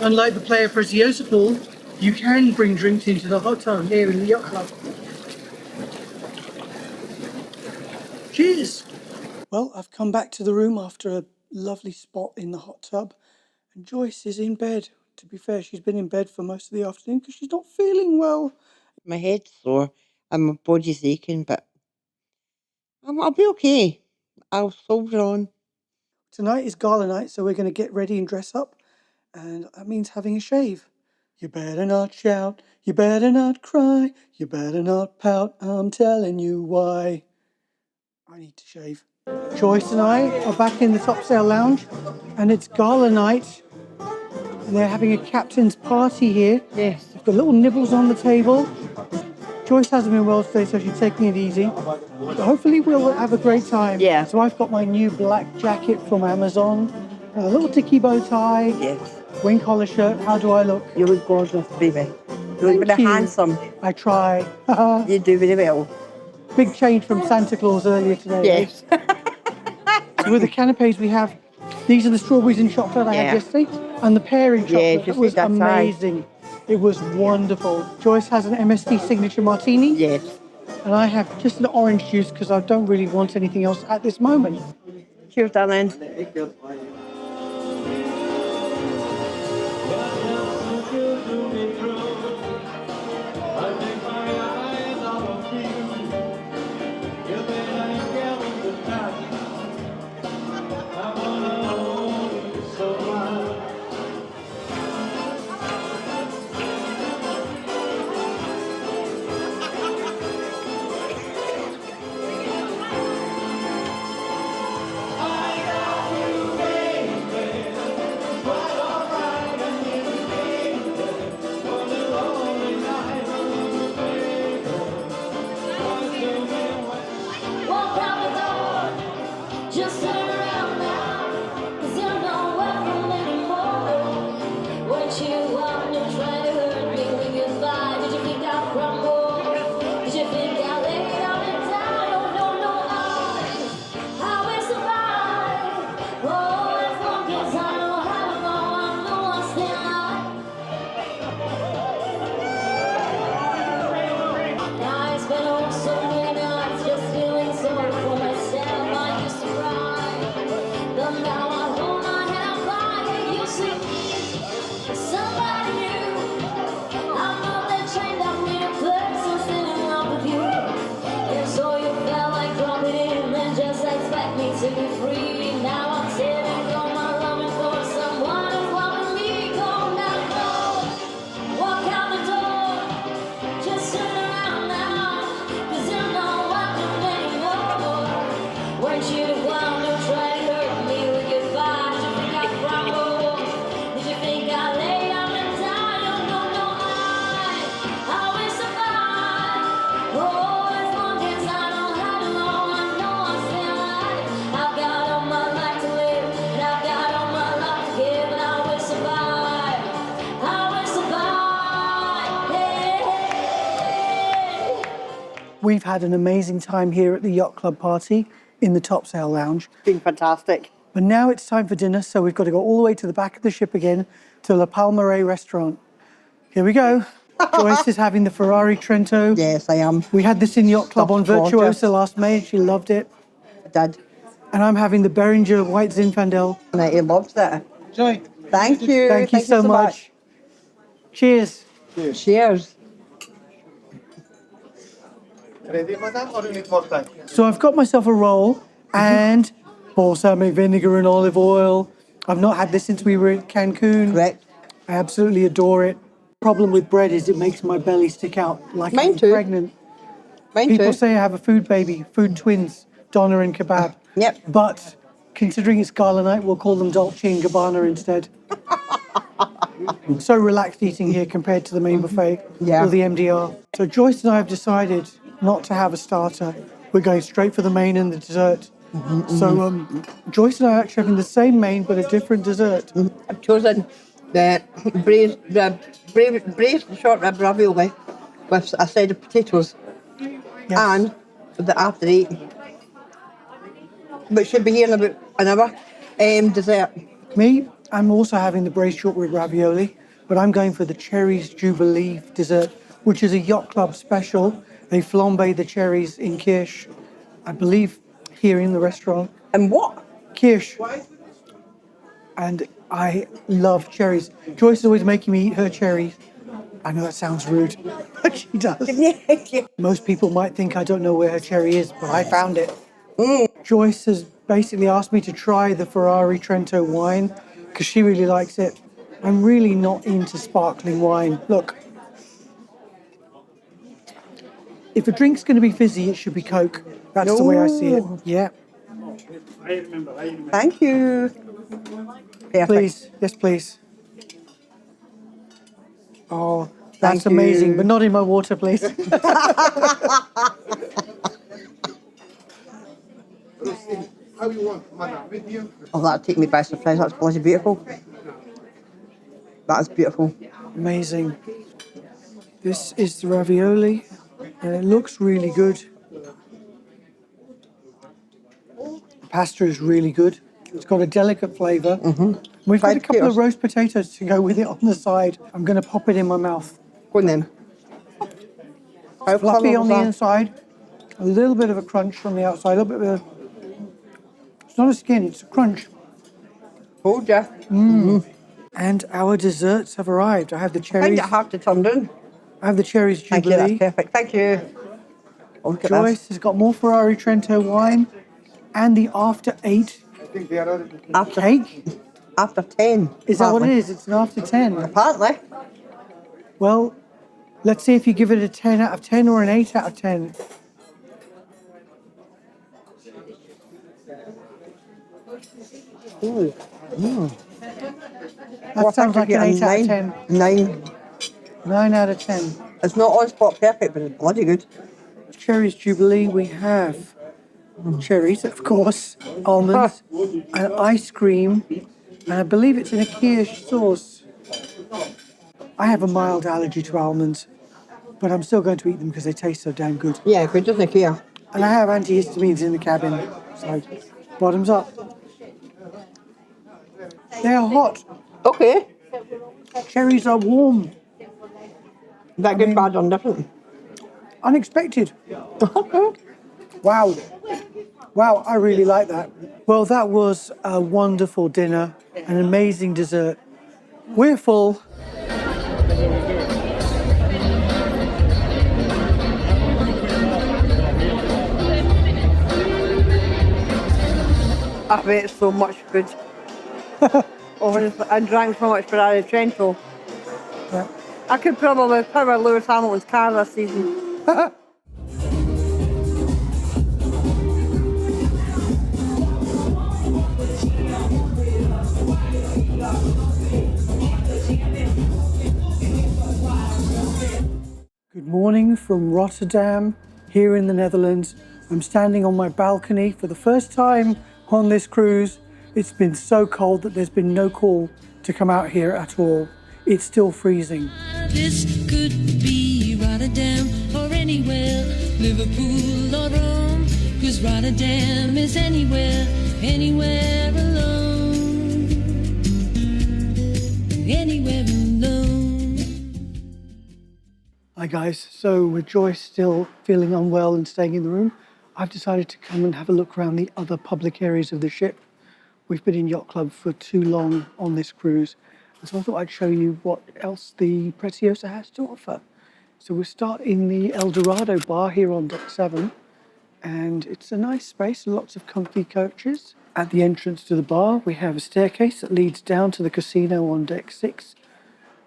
Unlike the Playa Preciosa pool, you can bring drinks into the hot tub here in the yacht club. Cheers! Well, I've come back to the room after a lovely spot in the hot tub, and Joyce is in bed. To be fair, she's been in bed for most of the afternoon because she's not feeling well. My head's sore and my body's aching, but I'll be okay. I'll soldier on. Tonight is gala night, so we're going to get ready and dress up, and that means having a shave. You better not shout, you better not cry, you better not pout, I'm telling you why. I need to shave. Joyce and I are back in the Topsail Lounge, and it's gala night, and they're having a captain's party here. Yes. They've got little nibbles on the table. Joyce hasn't been well today, so she's taking it easy. But hopefully we'll have a great time. Yeah. So I've got my new black jacket from Amazon, a little dicky bow tie, Yes. wing collar shirt. How do I look? You look gorgeous, baby. You look very you. handsome. I try. You do very well. Big change from Santa Claus earlier today. Yes. So with the canapes we have, these are the strawberries and chocolate I had yesterday, and the pear and chocolate. you It was see, that's amazing. It was wonderful. Joyce has an MST signature martini. Yes. And I have just an orange juice because I don't really want anything else at this moment. Cheers, darling. Walk out the door, just turn around now, 'cause you're not welcome anymore. Weren't you one to try to hurt me when you lied? Did you think I'd crumble? Did you think I lay down and die? Oh, no, no, I will survive. Oh, as long as I know how to go, I know I'll stay alive. Now it's been oh so many nights just feeling sorry for myself. I used to cry, but now I hold my head up high and you see somebody new. I'm not that trained, I'm in a person still in love with you. And so you felt like dropping in and just expect me to be free. Now I'm sitting on my loving for someone who's loving me. Go now, go, walk out the door. Just turn around now, 'cause you're not welcome anymore. Weren't you the one who tried to hurt me with goodbye? Did you think I'd crumble? Did you think I'd lay down and die? Oh, no, no, I will survive. Oh, as long as I know how to go, I know I'll stay alive. I've got all my life to live, and I've got all my life to give, and I will survive. I will survive. Hey, hey. We've had an amazing time here at the Yacht Club party in the Topsail Lounge. Been fantastic. But now it's time for dinner, so we've got to go all the way to the back of the ship again to La Palmeraie restaurant. Here we go. Joyce is having the Ferrari Trento. Yes, I am. We had this in Yacht Club on Stuffed gorgeous. Virtuosa last May, and she loved it. I did. And I'm having the Beringer White Zinfandel. And I loved that. Joy, Thank you. thank you so much. Cheers. Cheers. So I've got myself a roll and balsamic vinegar and olive oil. I've not had this since we were in Cancun. Correct. I absolutely adore it. Problem with bread is it makes my belly stick out like Mine I'm too. pregnant. Mine People too. say I have a food baby, food twins, Donna and Kebab. Yep. But considering it's gala night, we'll call them Dolce and Gabbana instead. I'm so relaxed eating here compared to the main buffet Yeah. or the MDR. So Joyce and I have decided not to have a starter. We're going straight for the main and the dessert. So Joyce and I are actually having the same main but a different dessert. I've chosen the braised short rib ravioli with a side of potatoes Yes. and the after eight, which should be here in about an hour, dessert. Me, I'm also having the braised short rib ravioli, but I'm going for the cherries jubilee dessert, which is a yacht club special. They flambe the cherries in kirsch, I believe, here in the restaurant. And what? Kirsch, and I love cherries. Joyce is always making me eat her cherries. I know that sounds rude, but she does. Most people might think I don't know where her cherry is, but I found it. Joyce has basically asked me to try the Ferrari Trento wine because she really likes it. I'm really not into sparkling wine. Look, if a drink's going to be fizzy, it should be Coke. That's the way I see it. No. Yeah, Thank you. Perfect. please. Yes, please. Oh, that's Thank amazing, you. but not in my water, please. How you want, madam? Medium? Oh, that'll take me by surprise. That's bloody beautiful. That is beautiful. Amazing. This is the ravioli, and it looks really good. The pasta is really good. It's got a delicate flavour. We've got a Fried couple of potatoes. roast potatoes to go with it on the side. I'm going to pop it in my mouth. Go on then. How Fluffy clever on was the that? inside, a little bit of a crunch on the outside, a little bit of a... It's not a skin, it's a crunch. Told ya. And our desserts have arrived. I have the Find cherries. it hard to turn down. I have the cherries Thank you, that's jubilee. perfect. Thank you. Oh, look at Joyce this. has got more Ferrari Trento wine and the after 8 I think they are already. After, cake. after 10. Is that what it apparently. is? It's an after 10. Apparently. Well, let's see if you give it a 10 out of 10 or an 8 out of 10. Ooh. That Well, I sounds think like I an give it 8 a out of 10. 9. 9 out of 10. It's not on spot perfect, but it's bloody good. Cherries Jubilee, we have cherries, of course, almonds, and ice cream, and I believe it's in a kirsch sauce. I have a mild allergy to almonds, but I'm still going to eat them because they taste so damn good. Yeah, good, doesn't care? And I have antihistamines in the cabin, so bottoms up. They are hot. Okay. Cherries are warm. Is that good, bad, or different? Unexpected. Wow. Wow, I really like that. Well, that was a wonderful dinner, an amazing dessert. We're full. I've ate so much food. I drank so much Ferrari Trento. Yeah. I could probably power Lewis Hamilton's car this season. Good morning from Rotterdam, here in the Netherlands. I'm standing on my balcony for the first time on this cruise. It's been so cold that there's been no call to come out here at all. It's still freezing. This could be Rotterdam or anywhere, Liverpool or Rome, 'cause Rotterdam is anywhere, anywhere alone, anywhere alone. Hi guys, so with Joyce still feeling unwell and staying in the room, I've decided to come and have a look around the other public areas of the ship. We've been in Yacht Club for too long on this cruise, and so I thought I'd show you what else the Preziosa has to offer. So we'll start in the El Dorado bar here on deck 7, and it's a nice space, lots of comfy couches. At the entrance to the bar, we have a staircase that leads down to the casino on deck 6.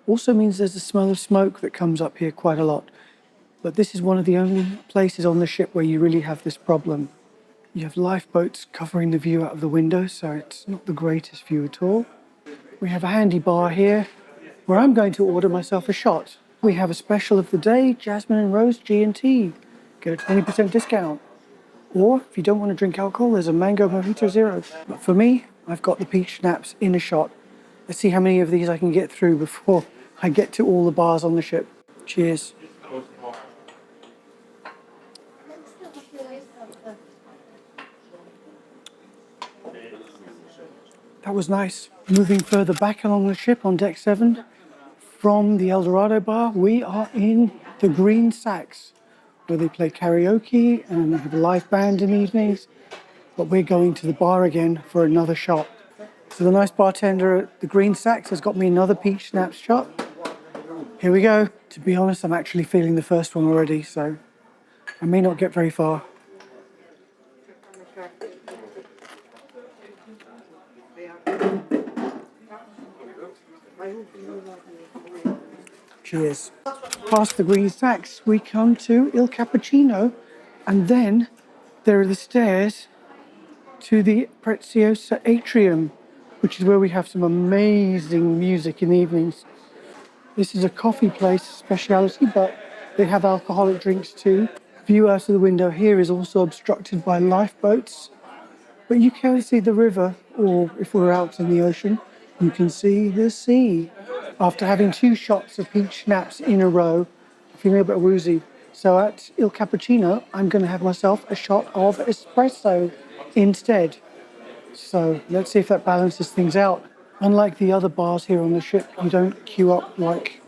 Also means there's a smell of smoke that comes up here quite a lot. But this is one of the only places on the ship where you really have this problem. You have lifeboats covering the view out of the window, so it's not the greatest view at all. We have a handy bar here where I'm going to order myself a shot. We have a special of the day, Jasmine and Rose G&T. Get a 20% discount. Or if you don't want to drink alcohol, there's a Mango Mojito Zero. But for me, I've got the peach schnapps in a shot. Let's see how many of these I can get through before I get to all the bars on the ship. Cheers. That was nice. Moving further back along the ship on deck 7 from the El Dorado bar, we are in the Green Sax, where they play karaoke and have a live band in the evenings. But we're going to the bar again for another shot. So the nice bartender at the Green Sax has got me another peach schnapps shot. Here we go. To be honest, I'm actually feeling the first one already, so I may not get very far. Cheers. Past the Green Sax, we come to Il Cappuccino, and then there are the stairs to the Preziosa Atrium, which is where we have some amazing music in the evenings. This is a coffee place speciality, but they have alcoholic drinks too. View out of the window here is also obstructed by lifeboats, but you can see the river, or if we're out in the ocean, you can see the sea. After having 2 shots of peach schnapps in a row, I'm feeling a bit woozy. So at Il Cappuccino, I'm going to have myself a shot of espresso instead. So let's see if that balances things out. Unlike the other bars here on the ship, you don't queue up like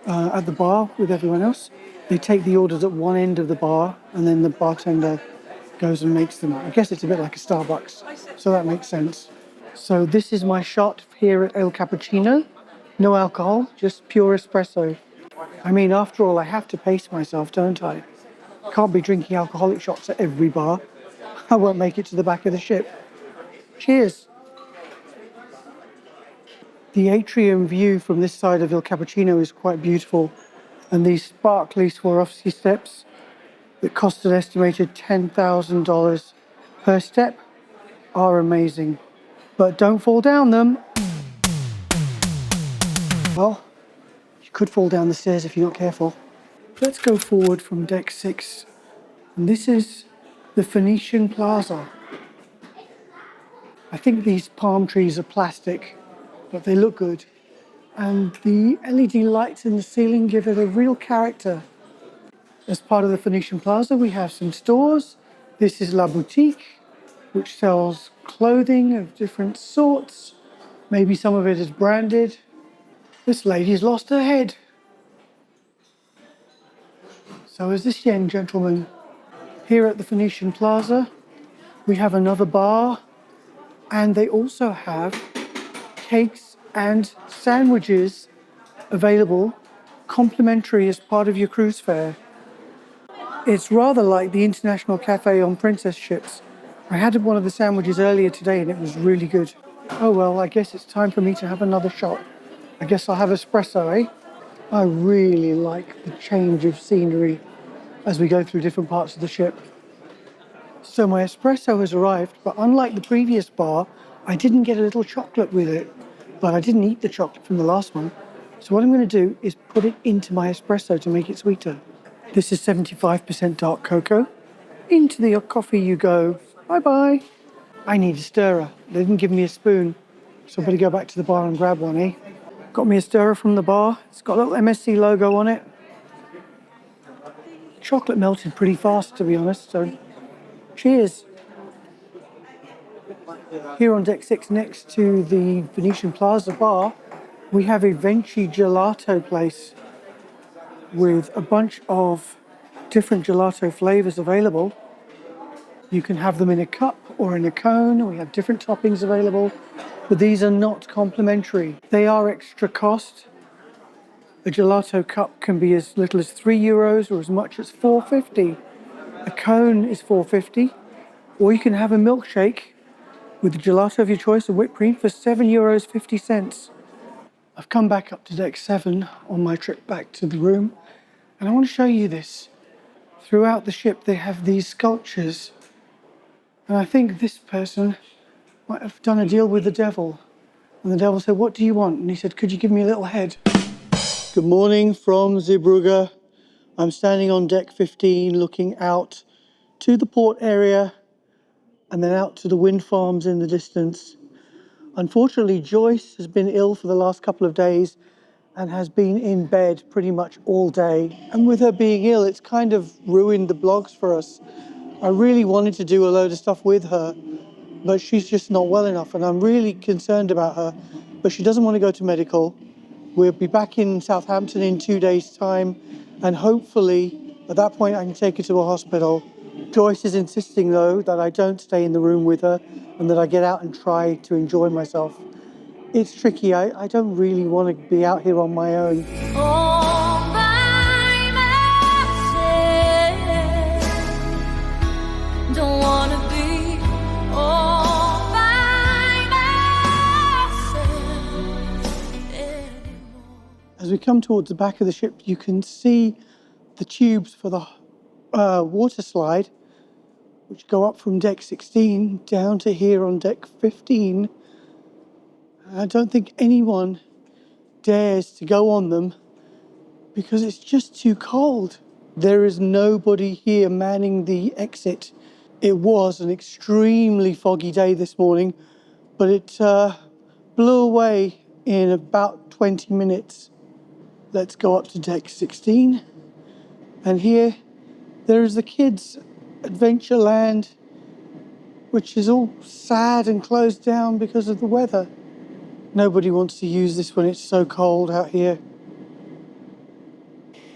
at the bar with everyone else. They take the orders at one end of the bar and then the bartender goes and makes them. I guess it's a bit like a Starbucks, so that makes sense. So this is my shot here at El Cappuccino. No alcohol, just pure espresso. I mean, after all, I have to pace myself, don't I? Can't be drinking alcoholic shots at every bar. I won't make it to the back of the ship. Cheers. The atrium view from this side of Il Cappuccino is quite beautiful, and these sparkly Swarovski steps that cost an estimated $10,000 per step are amazing. But don't fall down them. Well, you could fall down the stairs if you're not careful. Let's go forward from deck 6, and this is the Phoenician Plaza. I think these palm trees are plastic, but they look good. And the LED lights in the ceiling give it a real character. As part of the Phoenician Plaza, we have some stores. This is La Boutique, which sells clothing of different sorts. Maybe some of it is branded. This lady's lost her head. So is this young gentleman. Here at the Phoenician Plaza, we have another bar, and they also have cakes and sandwiches available, complimentary as part of your cruise fare. It's rather like the International Cafe on Princess ships. I had one of the sandwiches earlier today and it was really good. Oh well, I guess it's time for me to have another shot. I guess I'll have espresso, eh? I really like the change of scenery as we go through different parts of the ship. So my espresso has arrived, but unlike the previous bar, I didn't get a little chocolate with it. But I didn't eat the chocolate from the last one. So what I'm going to do is put it into my espresso to make it sweeter. This is 75% dark cocoa. Into the coffee you go. Bye-bye. I need a stirrer. They didn't give me a spoon, so I better go back to the bar and grab one, eh? Got me a stirrer from the bar. It's got a little MSC logo on it. Chocolate melted pretty fast, to be honest, so cheers. Here on deck 6, next to the Venetian Plaza bar, we have a Venchi gelato place with a bunch of different gelato flavors available. You can have them in a cup or in a cone. We have different toppings available, but these are not complimentary. They are extra cost. A gelato cup can be as little as €3 or as much as $4.50. A cone is $4.50, or you can have a milkshake with the gelato of your choice and whipped cream for €7.50. I've come back up to deck 7 on my trip back to the room, and I want to show you this. Throughout the ship they have these sculptures, and I think this person might have done a deal with the devil. And the devil said, "What do you want?" And he said, "Could you give me a little head?" Good morning from Zeebrugge. I'm standing on deck 15 looking out to the port area and then out to the wind farms in the distance. Unfortunately, Joyce has been ill for the last couple of days and has been in bed pretty much all day. And with her being ill, it's kind of ruined the blogs for us. I really wanted to do a load of stuff with her, but she's just not well enough, and I'm really concerned about her. But she doesn't want to go to medical. We'll be back in Southampton in 2 days' time, and hopefully at that point I can take her to a hospital. Joyce is insisting, though, that I don't stay in the room with her and that I get out and try to enjoy myself. It's tricky. I don't really want to be out here on my own. All by myself. Don't wanna be all by myself anymore. As we come towards the back of the ship, you can see the tubes for the water slide, which go up from deck 16 down to here on deck 15. I don't think anyone dares to go on them because it's just too cold. There is nobody here manning the exit. It was an extremely foggy day this morning, but it blew away in about 20 minutes. Let's go up to deck 16. And here there is the kids' Adventureland, which is all sad and closed down because of the weather. Nobody wants to use this when it's so cold out here.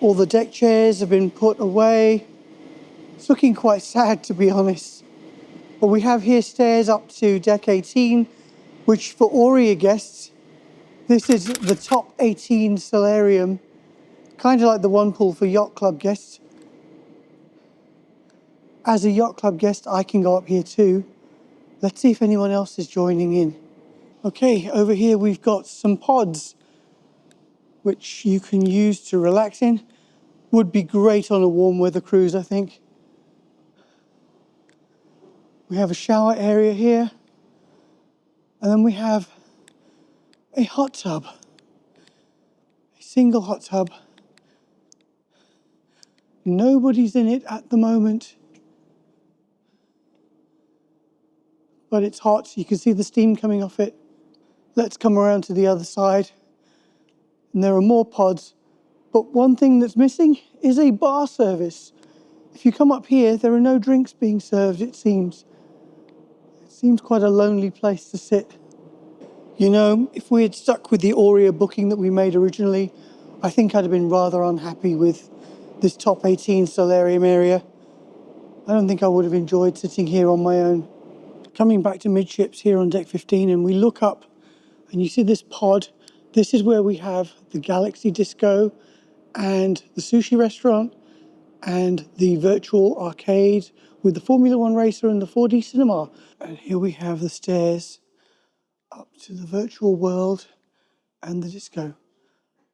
All the deck chairs have been put away. It's looking quite sad, to be honest. But we have here stairs up to deck 18, which for Aurea guests, this is the top 18 solarium, kind of like the one pool for yacht club guests. As a yacht club guest, I can go up here too. Let's see if anyone else is joining in. Okay, over here we've got some pods, which you can use to relax in. Would be great on a warm weather cruise, I think. We have a shower area here. And then we have a hot tub. A single hot tub. Nobody's in it at the moment. But it's hot. You can see the steam coming off it. Let's come around to the other side. And there are more pods. But one thing that's missing is a bar service. If you come up here, there are no drinks being served, it seems. It seems quite a lonely place to sit. You know, if we had stuck with the Aurea booking that we made originally, I think I'd have been rather unhappy with this top 18 solarium area. I don't think I would have enjoyed sitting here on my own. Coming back to midships here on deck 15, and we look up and you see this pod. This is where we have the Galaxy Disco and the sushi restaurant and the virtual arcade with the Formula One racer and the 4D cinema. And here we have the stairs up to the virtual world and the disco.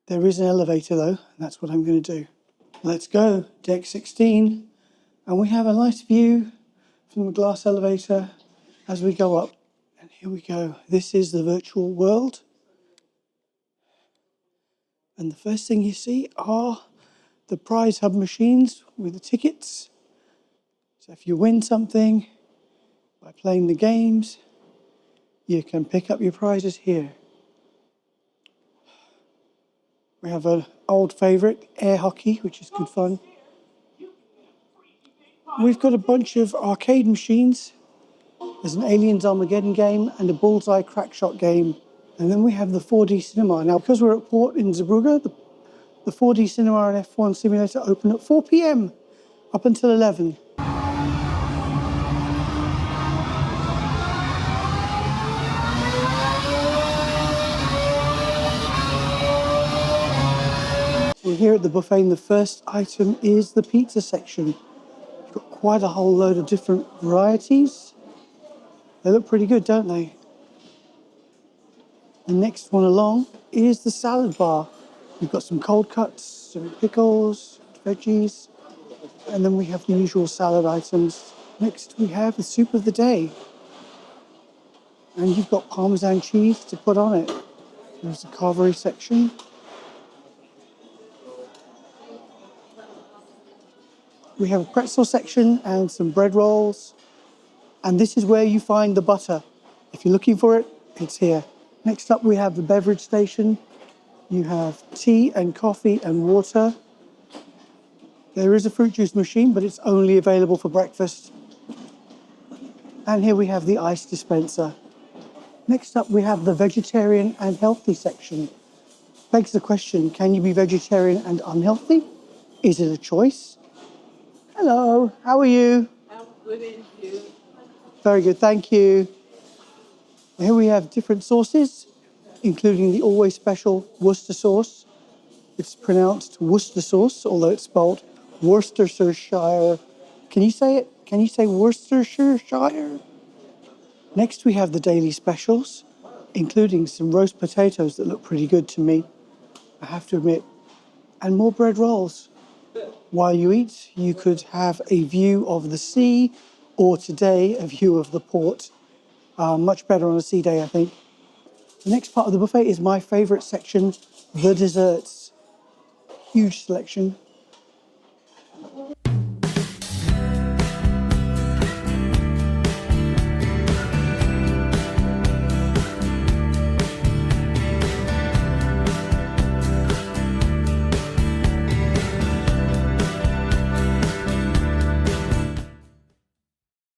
There is an elevator though, and that's what I'm going to do. Let's go, deck 16, and we have a nice view from the glass elevator as we go up. And here we go. This is the virtual world. And the first thing you see are the prize hub machines with the tickets. So if you win something by playing the games, you can pick up your prizes here. We have an old favourite, air hockey, which is good fun. We've got a bunch of arcade machines. There's an Aliens Armageddon game and a Bullseye Crackshot game. And then we have the 4D cinema. Now, because we're at port in Zeebrugge, the 4D cinema and F1 simulator open at 4 p.m. up until 11. We're here at the buffet, and the first item is the pizza section. You've got quite a whole load of different varieties. They look pretty good, don't they? The next one along is the salad bar. We've got some cold cuts, some pickles, veggies, and then we have the usual salad items. Next we have the soup of the day. And you've got Parmesan cheese to put on it. There's the carvery section. We have a pretzel section and some bread rolls. And this is where you find the butter. If you're looking for it, it's here. Next up, we have the beverage station. You have tea and coffee and water. There is a fruit juice machine, but it's only available for breakfast. And here we have the ice dispenser. Next up, we have the vegetarian and healthy section. Begs the question, can you be vegetarian and unhealthy? Is it a choice? Hello, how are you? Very good, thank you. Here we have different sauces, including the always special Worcester sauce. It's pronounced Worcester sauce, although it's spelled Worcestershire. Can you say it? Can you say Worcestershire? Next, we have the daily specials, including some roast potatoes that look pretty good to me, I have to admit, and more bread rolls. While you eat, you could have a view of the sea, or today, a view of the port. Much better on a sea day, I think. The next part of the buffet is my favourite section, the desserts. Huge selection,